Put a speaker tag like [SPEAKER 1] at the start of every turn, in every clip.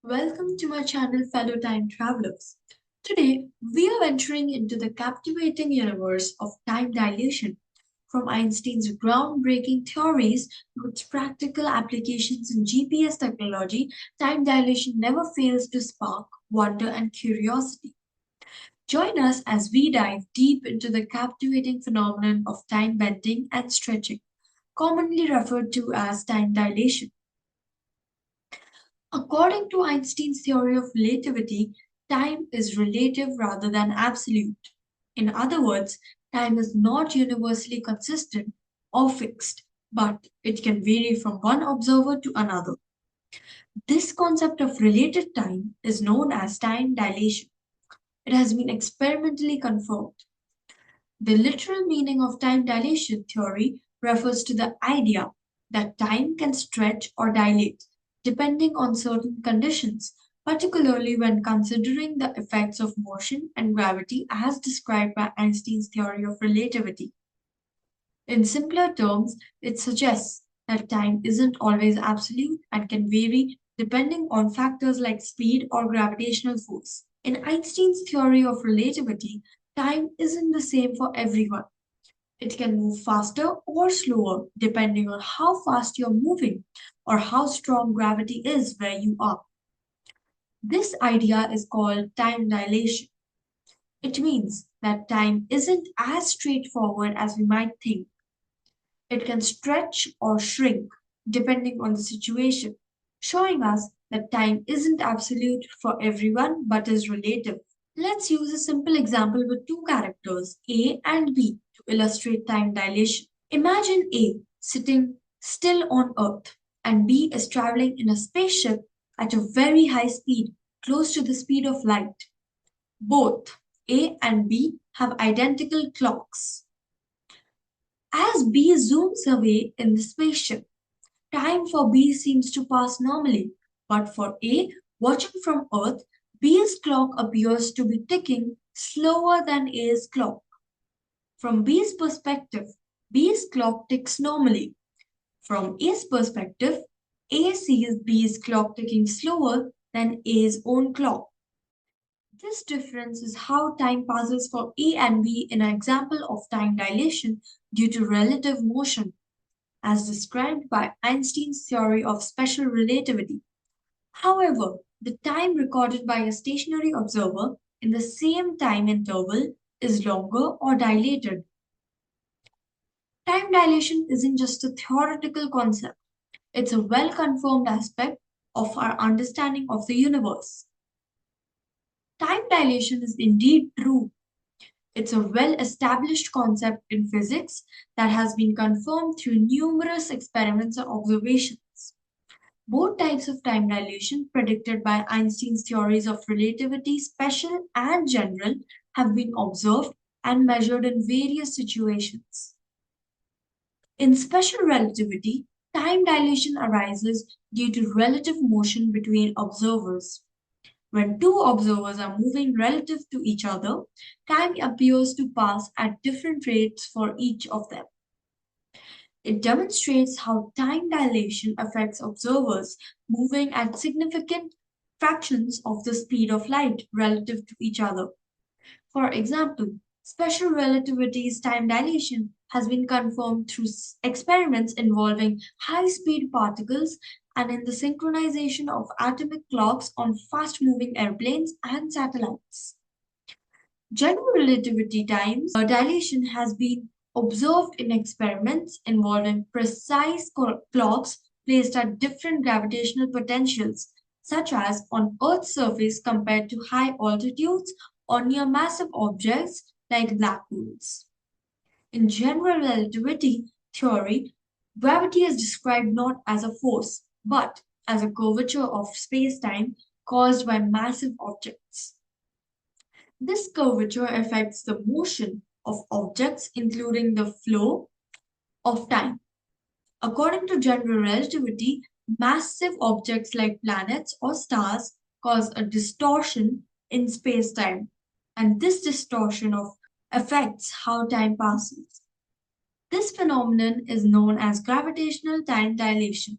[SPEAKER 1] Welcome to my channel, fellow time travelers. Today, we are venturing into the captivating universe of time dilation. From Einstein's groundbreaking theories to its practical applications in GPS technology, time dilation never fails to spark wonder and curiosity. Join us as we dive deep into the captivating phenomenon of time bending and stretching, commonly referred to as time dilation. According to Einstein's theory of relativity, time is relative rather than absolute. In other words, time is not universally consistent or fixed, but it can vary from one observer to another. This concept of relative time is known as time dilation. It has been experimentally confirmed. The literal meaning of time dilation theory refers to the idea that time can stretch or dilate depending on certain conditions, particularly when considering the effects of motion and gravity as described by Einstein's theory of relativity. In simpler terms, it suggests that time isn't always absolute and can vary depending on factors like speed or gravitational force. In Einstein's theory of relativity, time isn't the same for everyone. It can move faster or slower depending on how fast you're moving or how strong gravity is where you are. This idea is called time dilation. It means that time isn't as straightforward as we might think. It can stretch or shrink depending on the situation, showing us that time isn't absolute for everyone but is relative. Let's use a simple example with two characters, A and B, to illustrate time dilation. Imagine A sitting still on Earth and B is traveling in a spaceship at a very high speed, close to the speed of light. Both A and B have identical clocks. As B zooms away in the spaceship, time for B seems to pass normally, but for A, watching from Earth, B's clock appears to be ticking slower than A's clock. From B's perspective, B's clock ticks normally. From A's perspective, A sees B's clock ticking slower than A's own clock. This difference is how time passes for A and B in an example of time dilation due to relative motion, as described by Einstein's theory of special relativity. However, the time recorded by a stationary observer in the same time interval is longer or dilated. Time dilation isn't just a theoretical concept, it's a well confirmed aspect of our understanding of the universe. Time dilation is indeed true. It's a well established concept in physics that has been confirmed through numerous experiments and observations. Both types of time dilation, predicted by Einstein's theories of relativity, special and general, have been observed and measured in various situations. In special relativity, time dilation arises due to relative motion between observers. When two observers are moving relative to each other, time appears to pass at different rates for each of them. It demonstrates how time dilation affects observers moving at significant fractions of the speed of light relative to each other. For example, special relativity's time dilation has been confirmed through experiments involving high speed particles and in the synchronization of atomic clocks on fast moving airplanes and satellites. General relativity times dilation has been observed in experiments involving precise clocks placed at different gravitational potentials, such as on Earth's surface compared to high altitudes or near massive objects like black holes. In general relativity theory, gravity is described not as a force, but as a curvature of space-time caused by massive objects. This curvature affects the motion of objects, including the flow of time. According to general relativity, massive objects like planets or stars cause a distortion in space-time, and this distortion of affects how time passes. This phenomenon is known as gravitational time dilation.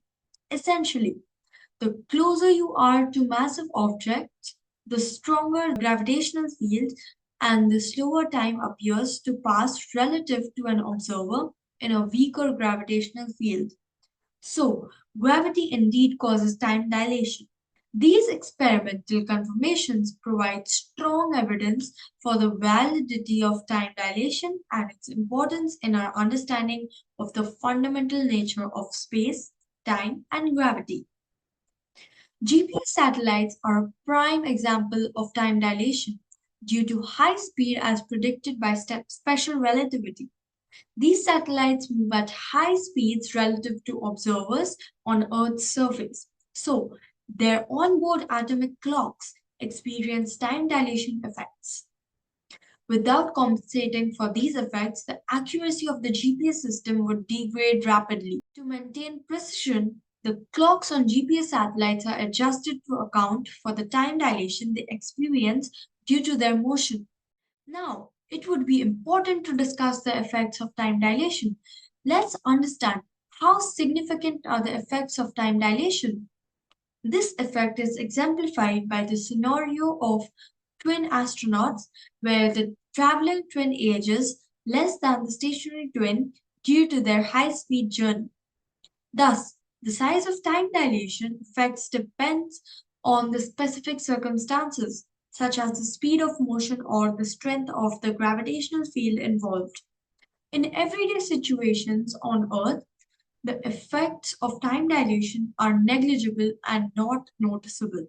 [SPEAKER 1] Essentially, The closer you are to massive objects, the stronger the gravitational field and the slower time appears to pass relative to an observer in a weaker gravitational field. So, gravity indeed causes time dilation. These experimental confirmations provide strong evidence for the validity of time dilation and its importance in our understanding of the fundamental nature of space, time, and gravity. GPS satellites are a prime example of time dilation due to high speed as predicted by special relativity. These satellites move at high speeds relative to observers on Earth's surface. So, their onboard atomic clocks experience time dilation effects. Without compensating for these effects, the accuracy of the GPS system would degrade rapidly. To maintain precision, the clocks on GPS satellites are adjusted to account for the time dilation they experience due to their motion. Now, it would be important to discuss the effects of time dilation. Let's understand how significant are the effects of time dilation. This effect is exemplified by the scenario of twin astronauts, where the traveling twin ages less than the stationary twin due to their high speed journey. Thus, the size of time dilation effects depends on the specific circumstances, such as the speed of motion or the strength of the gravitational field involved. In everyday situations on Earth, the effects of time dilation are negligible and not noticeable.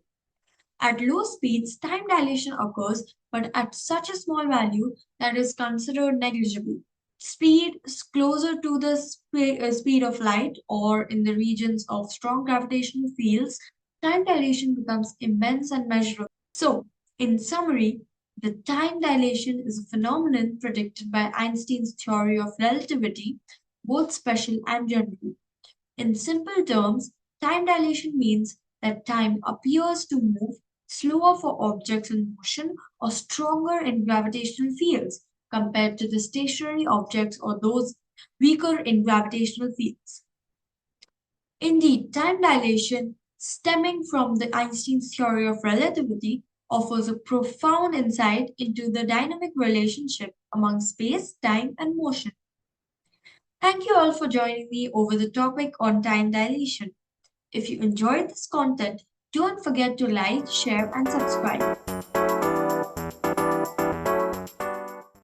[SPEAKER 1] At low speeds, time dilation occurs, but at such a small value that is considered negligible. Speed is closer to the speed of light or in the regions of strong gravitational fields, time dilation becomes immense and measurable. So, in summary, the time dilation is a phenomenon predicted by Einstein's theory of relativity, both special and general. In simple terms, time dilation means that time appears to move slower for objects in motion or stronger in gravitational fields compared to the stationary objects or those weaker in gravitational fields. Indeed, time dilation, stemming from the Einstein's theory of relativity, offers a profound insight into the dynamic relationship among space, time, and motion. Thank you all for joining me over the topic on time dilation. If you enjoyed this content, don't forget to like, share, and subscribe.